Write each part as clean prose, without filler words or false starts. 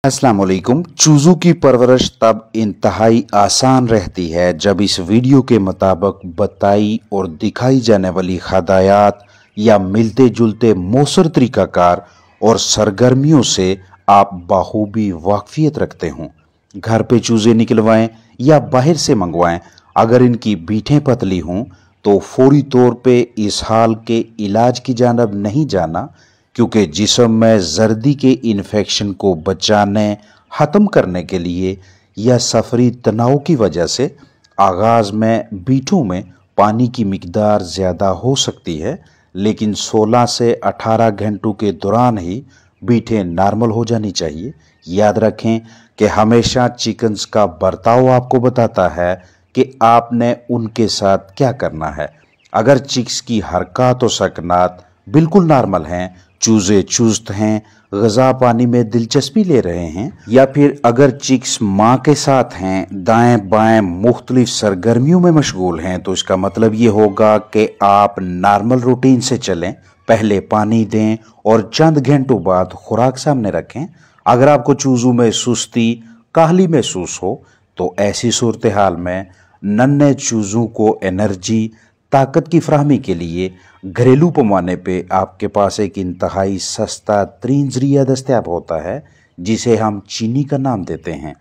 अस्सलाम वालेकुम। चूज़ों की परवरिश तब इंतहाई आसान रहती है जब इस वीडियो के मुताबिक बताई और दिखाई जाने वाली हदायत या मिलते जुलते मौसर तरीक़ाकार और सरगर्मियों से आप बाखूबी वाकफियत रखते हों। घर पे चूज़े निकलवाएं या बाहर से मंगवाएं, अगर इनकी बीठें पतली हों तो फौरी तौर पे इस हाल के इलाज की जानब नहीं जाना, क्योंकि जिस्म में जर्दी के इन्फेक्शन को बचाने ख़त्म करने के लिए या सफरी तनाव की वजह से आगाज़ में बीठों में पानी की मिकदार ज़्यादा हो सकती है, लेकिन 16 से 18 घंटों के दौरान ही बीठें नॉर्मल हो जानी चाहिए। याद रखें कि हमेशा चिकन्स का बर्ताव आपको बताता है कि आपने उनके साथ क्या करना है। अगर चिक्स की हरकत और सकनात बिल्कुल नॉर्मल हैं, चूज़े चुस्त हैं, ग़िज़ा पानी में दिलचस्पी ले रहे हैं, या फिर अगर चिक्स माँ के साथ हैं, दाएं बाएं मुख्तलिफ सरगर्मियों में मशगूल हैं, तो इसका मतलब ये होगा कि आप नॉर्मल रूटीन से चलें। पहले पानी दें और चंद घंटों बाद खुराक सामने रखें। अगर आपको चूज़ों में सुस्ती काहली महसूस हो तो ऐसी सूरत हाल में नन्हे चूज़ों को एनर्जी ताकत की फराहमी के लिए घरेलू पैमाने पे आपके पास एक इंतहाई सस्ता तरीन ज़रिया दस्तयाब होता है, जिसे हम चीनी का नाम देते हैं।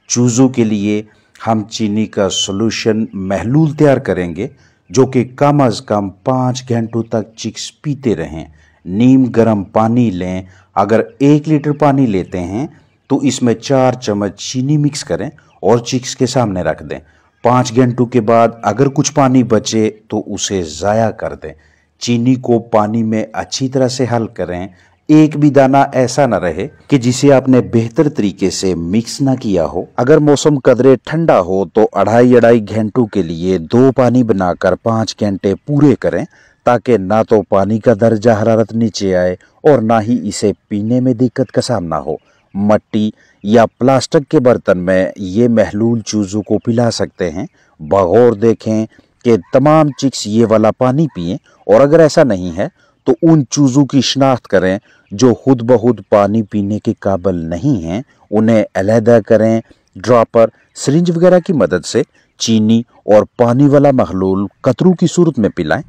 चूज़ों के लिए हम चीनी का सोल्यूशन महलूल तैयार करेंगे जो कि कम अज़ कम 5 घंटों तक चिक्स पीते रहें। नीम गर्म पानी लें। अगर 1 लीटर पानी लेते हैं तो इसमें 4 चम्मच चीनी मिक्स करें और चिक्स के सामने रख दें। 5 घंटों के बाद अगर कुछ पानी बचे तो उसे ज़ाया कर दें। चीनी को पानी में अच्छी तरह से हल करें। एक भी दाना ऐसा न रहे कि जिसे आपने बेहतर तरीके से मिक्स ना किया हो। अगर मौसम कदरे ठंडा हो तो अढ़ाई घंटों के लिए 2 पानी बनाकर 5 घंटे पूरे करें, ताकि ना तो पानी का दर्जा हरारत नीचे आए और ना ही इसे पीने में दिक्कत का सामना हो। मट्टी या प्लास्टिक के बर्तन में ये महलूल चूज़ों को पिला सकते हैं। बगौर देखें कि तमाम चिक्स ये वाला पानी पिएं, और अगर ऐसा नहीं है तो उन चूज़ों की शिनाख्त करें जो खुद ब खुद पानी पीने के काबिल नहीं हैं। उन्हें अलहदा करें। ड्रॉपर सिरिंज वगैरह की मदद से चीनी और पानी वाला महलूल कतरों की सूरत में पिलाएं,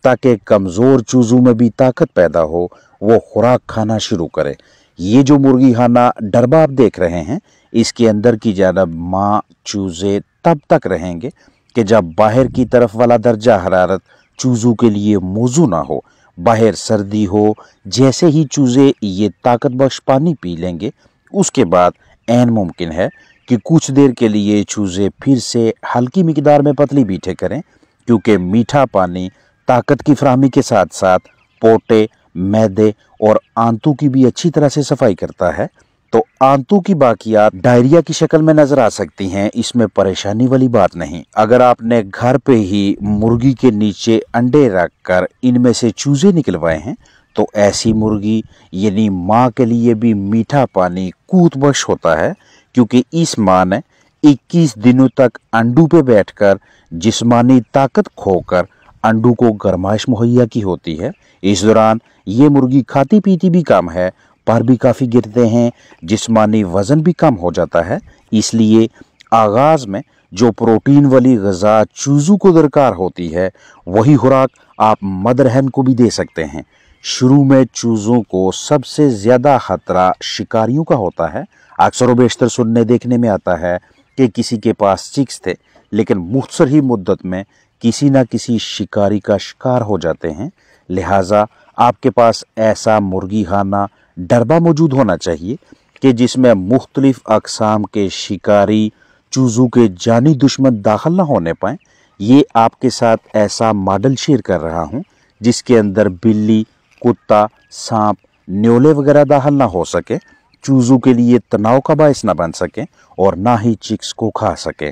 ताकि कमज़ोर चूज़ों में भी ताकत पैदा हो, वो खुराक खाना शुरू करे। ये जो मुर्गी खाना डरबा आप देख रहे हैं, इसके अंदर की जानब माँ चूज़े तब तक रहेंगे कि जब बाहर की तरफ वाला दर्जा हरारत चूज़ों के लिए मौजू ना हो। बाहर सर्दी हो, जैसे ही चूज़े ये ताकत बख्श पानी पी लेंगे, उसके बाद ऐन मुमकिन है कि कुछ देर के लिए चूज़े फिर से हल्की मिकदार में पतली बीठे करें, क्योंकि मीठा पानी ताकत की फराहमी के साथ साथ पोटे, मैदे और आंतों की भी अच्छी तरह से सफाई करता है। तो आंतों की बाकियात डायरिया की शक्ल में नजर आ सकती हैं, इसमें परेशानी वाली बात नहीं। अगर आपने घर पे ही मुर्गी के नीचे अंडे रखकर इनमें से चूजे निकलवाए हैं, तो ऐसी मुर्गी यानी माँ के लिए भी मीठा पानी कूत बख्श होता है, क्योंकि इस माँ ने 21 दिनों तक अंडों पे बैठकर जिस्मानी ताकत खोकर अंडों को गर्माइश मुहैया की होती है। इस दौरान ये मुर्गी खाती पीती भी कम है, पर भी काफ़ी गिरते हैं, जिस्मानी वज़न भी कम हो जाता है। इसलिए आगाज़ में जो प्रोटीन वाली ग़िज़ा चूज़ों को दरकार होती है, वही खुराक आप मदर हैन को भी दे सकते हैं। शुरू में चूज़ों को सबसे ज़्यादा ख़तरा शिकारियों का होता है। अक्सर व बेशतर सुनने देखने में आता है कि किसी के पास चिक्स थे, लेकिन मुख्तसर ही मुद्दत में किसी न किसी शिकारी का शिकार हो जाते हैं। लिहाजा आपके पास ऐसा मुर्गी खाना डरबा मौजूद होना चाहिए कि जिसमें मुख्तलिफ अक़साम के शिकारी चूज़ों के जानी दुश्मन दाखिल न होने पाएँ। ये आपके साथ ऐसा मॉडल शेयर कर रहा हूँ जिसके अंदर बिल्ली, कुत्ता, सांप, न्योले वगैरह दाखिल ना हो सके, चूज़ों के लिए तनाव का बायस ना बन सके और ना ही चिक्स को खा सके।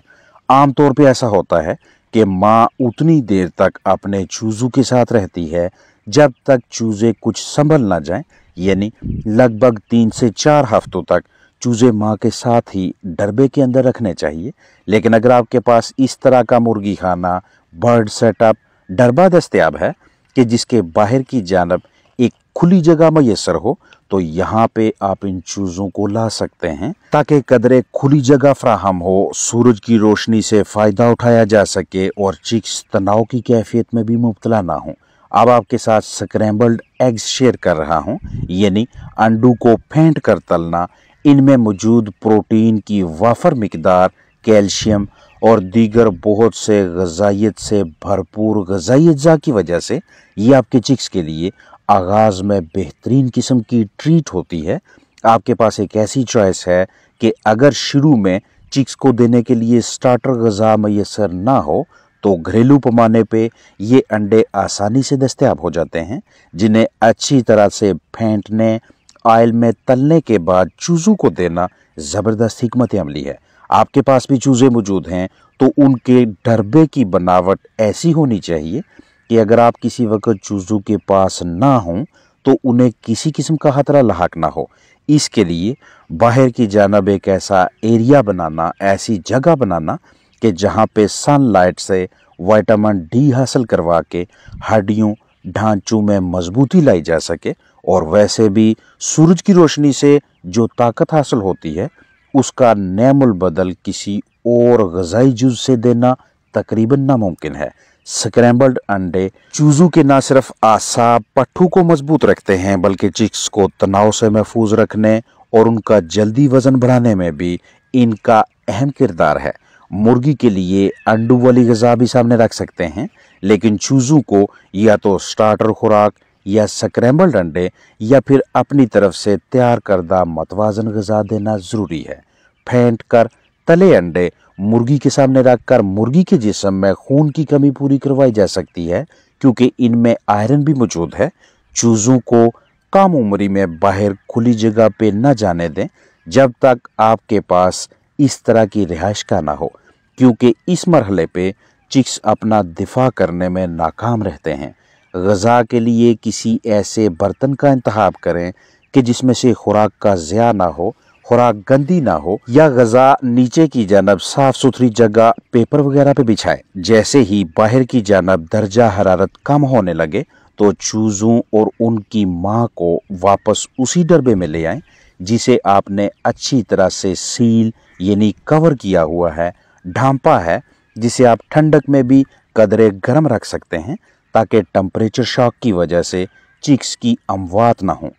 आमतौर पे ऐसा होता है कि माँ उतनी देर तक अपने चूज़ों के साथ रहती है जब तक चूज़े कुछ संभल ना जाएं, यानी लगभग 3 से 4 हफ्तों तक चूज़े माँ के साथ ही डरबे के अंदर रखने चाहिए। लेकिन अगर आपके पास इस तरह का मुर्गी खाना, बर्ड सेटअप, डरबा दस्तयाब है कि जिसके बाहर की जानब एक खुली जगह मैसर हो, तो यहाँ पे आप इन चूजों को ला सकते हैं ताकि कदरे खुली जगह फ्राहम हो, सूरज की रोशनी से फायदा उठाया जा सके और चिक्स तनाव की कैफियत में भी मुब्तला ना हो। अब आपके साथ स्क्रैम्बल्ड एग्स शेयर कर रहा हूँ, यानी अंडू को फेंट कर तलना। इनमें मौजूद प्रोटीन की वाफर मिकदार, कैल्शियम और दीगर बहुत से ग़िज़ाइयत से भरपूर ग़िज़ाई अज्जा की वजह से ये आपके चिक्स के लिए आगाज़ में बेहतरीन किस्म की ट्रीट होती है। आपके पास एक ऐसी चॉइस है कि अगर शुरू में चिक्स को देने के लिए स्टार्टर ग़िज़ा मैसर ना हो तो घरेलू पैमाने पे ये अंडे आसानी से दस्तयाब हो जाते हैं, जिन्हें अच्छी तरह से फेंटने, ऑयल में तलने के बाद चूज़ों को देना ज़बरदस्त हिकमत अमली है। आपके पास भी चूज़े मौजूद हैं तो उनके डरबे की बनावट ऐसी होनी चाहिए कि अगर आप किसी वक्त चूज़ों के पास ना हों तो उन्हें किसी किस्म का खतरा लाहक ना हो। इसके लिए बाहर की जानब एक ऐसा एरिया बनाना, ऐसी जगह बनाना कि जहाँ पे सनलाइट से विटामिन डी हासिल करवा के हड्डियों ढांचों में मजबूती लाई जा सके, और वैसे भी सूरज की रोशनी से जो ताकत हासिल होती है उसका नेमुल बदल किसी और ग़िज़ाई जुज़ से देना तकरीबन नामुमकिन है। स्क्रैम्बल्ड अंडे चूज़ों के न सिर्फ आसाब पट्ठू को मजबूत रखते हैं बल्कि चिक्स को तनाव से महफूज रखने और उनका जल्दी वजन बढ़ाने में भी इनका अहम किरदार है। मुर्गी के लिए अंडू वाली ग़िज़ा भी सामने रख सकते हैं, लेकिन चूज़ों को या तो स्टार्टर खुराक या स्क्रैम्बल्ड अंडे या फिर अपनी तरफ से तैयार करदा मतवाजन ग़िज़ा देना ज़रूरी है। फेंट कर तले अंडे मुर्गी के सामने रखकर मुर्गी के जिस्म में खून की कमी पूरी करवाई जा सकती है, क्योंकि इनमें आयरन भी मौजूद है। चूज़ों को कम उम्री में बाहर खुली जगह पे न जाने दें जब तक आपके पास इस तरह की रिहाइश का ना हो, क्योंकि इस मरहले पे चिक्स अपना दिफा करने में नाकाम रहते हैं। ग़िज़ा के लिए किसी ऐसे बर्तन का इंतखाब करें कि जिसमें से खुराक का ज़िया ना हो, खुराक गंदी ना हो, या ग़िज़ा नीचे की जानब साफ सुथरी जगह पेपर वगैरह पे बिछाएं। जैसे ही बाहर की जानब दर्जा हरारत कम होने लगे तो चूज़ों और उनकी माँ को वापस उसी डरबे में ले आएं जिसे आपने अच्छी तरह से सील यानी कवर किया हुआ है, ढांपा है, जिसे आप ठंडक में भी कदरे गर्म रख सकते हैं ताकि टेम्परेचर शॉक की वजह से चिक्स की अमवात ना हो।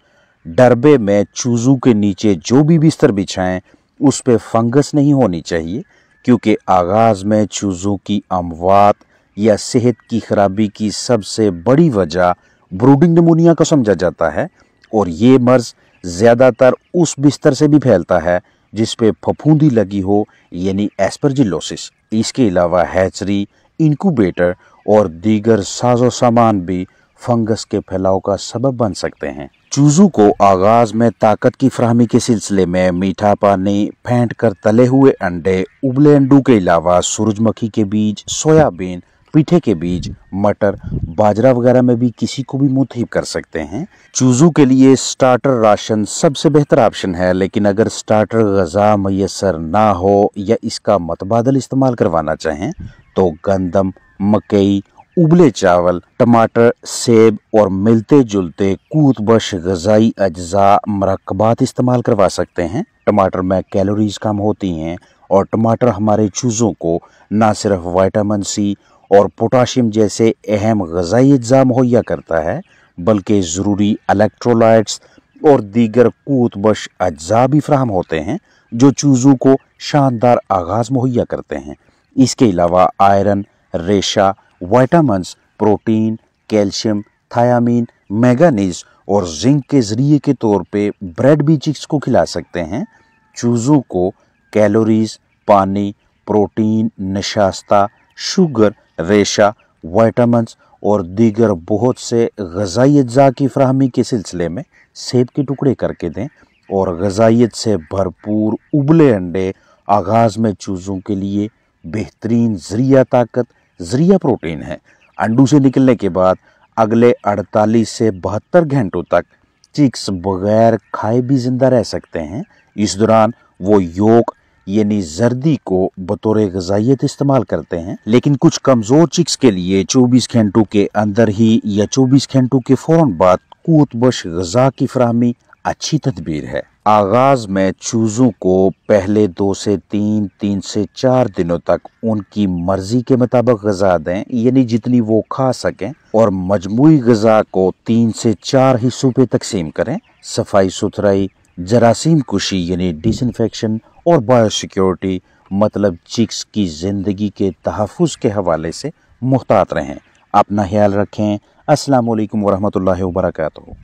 डरबे में चूज़ों के नीचे जो भी बिस्तर बिछाएं उस पे फंगस नहीं होनी चाहिए, क्योंकि आगाज़ में चूज़ों की अमवात या सेहत की खराबी की सबसे बड़ी वजह ब्रूडिंग निमोनिया को समझा जाता है, और ये मर्ज़ ज़्यादातर उस बिस्तर से भी फैलता है जिस पे फफूंदी लगी हो, यानी एस्परजिलोसिस। इसके अलावा हैचरी, इंक्यूबेटर और दीगर साजो सामान भी फंगस के फैलाव का सबब बन सकते हैं। चूज़ों को आगाज में ताकत की फराहमी के सिलसिले में मीठा पानी, फेंट कर तले हुए अंडे, उबले अंडों के अलावा सूरजमुखी के बीज, सोयाबीन, पीठे के बीज, मटर, बाजरा वगैरह में भी किसी को भी मुतहिब कर सकते हैं। चूज़ों के लिए स्टार्टर राशन सबसे बेहतर ऑप्शन है, लेकिन अगर स्टार्टर ग़िज़ा मैसर ना हो या इसका मतबादल इस्तेमाल करवाना चाहें तो गंदम, मकई, उबले चावल, टमाटर, सेब और मिलते जुलते कूत बश ग़िज़ाई अज्जा मरकबात इस्तेमाल करवा सकते हैं। टमाटर में कैलोरीज कम होती हैं और टमाटर हमारे चूज़ों को न सिर्फ विटामिन सी और पोटाशियम जैसे अहम ग़िज़ाई अज्जा मुहैया करता है, बल्कि ज़रूरी इलेक्ट्रोलाइट्स और दीगर कूत बश अज्जा भी फराहम होते हैं जो चूज़ों को शानदार आगाज़ मुहैया करते हैं। इसके अलावा आयरन, रेशा, vitamins, protein, calcium, thiamine, manganese और जिंक के ज़रिए के तौर पे ब्रेड भी चिक्स को खिला सकते हैं। चूज़ों को कैलोरीज, पानी, प्रोटीन, नशास्ता, शुगर, रेशा, विटामिन्स और दीगर बहुत से ग़िज़ाई अज्जा की फराहमी के सिलसिले में सेब के टुकड़े करके दें, और ग़िज़ाइयत से भरपूर उबले अंडे आगाज़ में चूज़ों के लिए बेहतरीन ज़रिया ताकत, ज़रिया प्रोटीन है। अंडों से निकलने के बाद अगले 48 से 72 घंटों तक चिक्स बगैर खाए भी जिंदा रह सकते हैं। इस दौरान वो योक यानी जर्दी को बतौर ग़िज़ाइयत इस्तेमाल करते हैं, लेकिन कुछ कमज़ोर चिक्स के लिए 24 घंटों के अंदर ही या 24 घंटों के फ़ौरन बाद क़ुव्वत बख्श ग़िज़ा की फराहमी अच्छी तदबीर है। आगाज में चूजों को पहले 2 से 3, 3 से 4 दिनों तक उनकी मर्जी के मुताबिक ग़िज़ा दें, यानी जितनी वो खा सकें, और मजमूई ग़िज़ा को 3 से 4 हिस्सों पे तकसीम करें। सफाई सुथराई, जरासीम कुशी यानी डिसइंफेक्शन और बायोसिक्योरिटी मतलब चिक्स की ज़िंदगी के तहफ़्फ़ुज़ के हवाले से मुहतात रहें। अपना ख्याल रखें। अस्सलाम वालेकुम वरहमतुल्लाहि वबरकातुहू।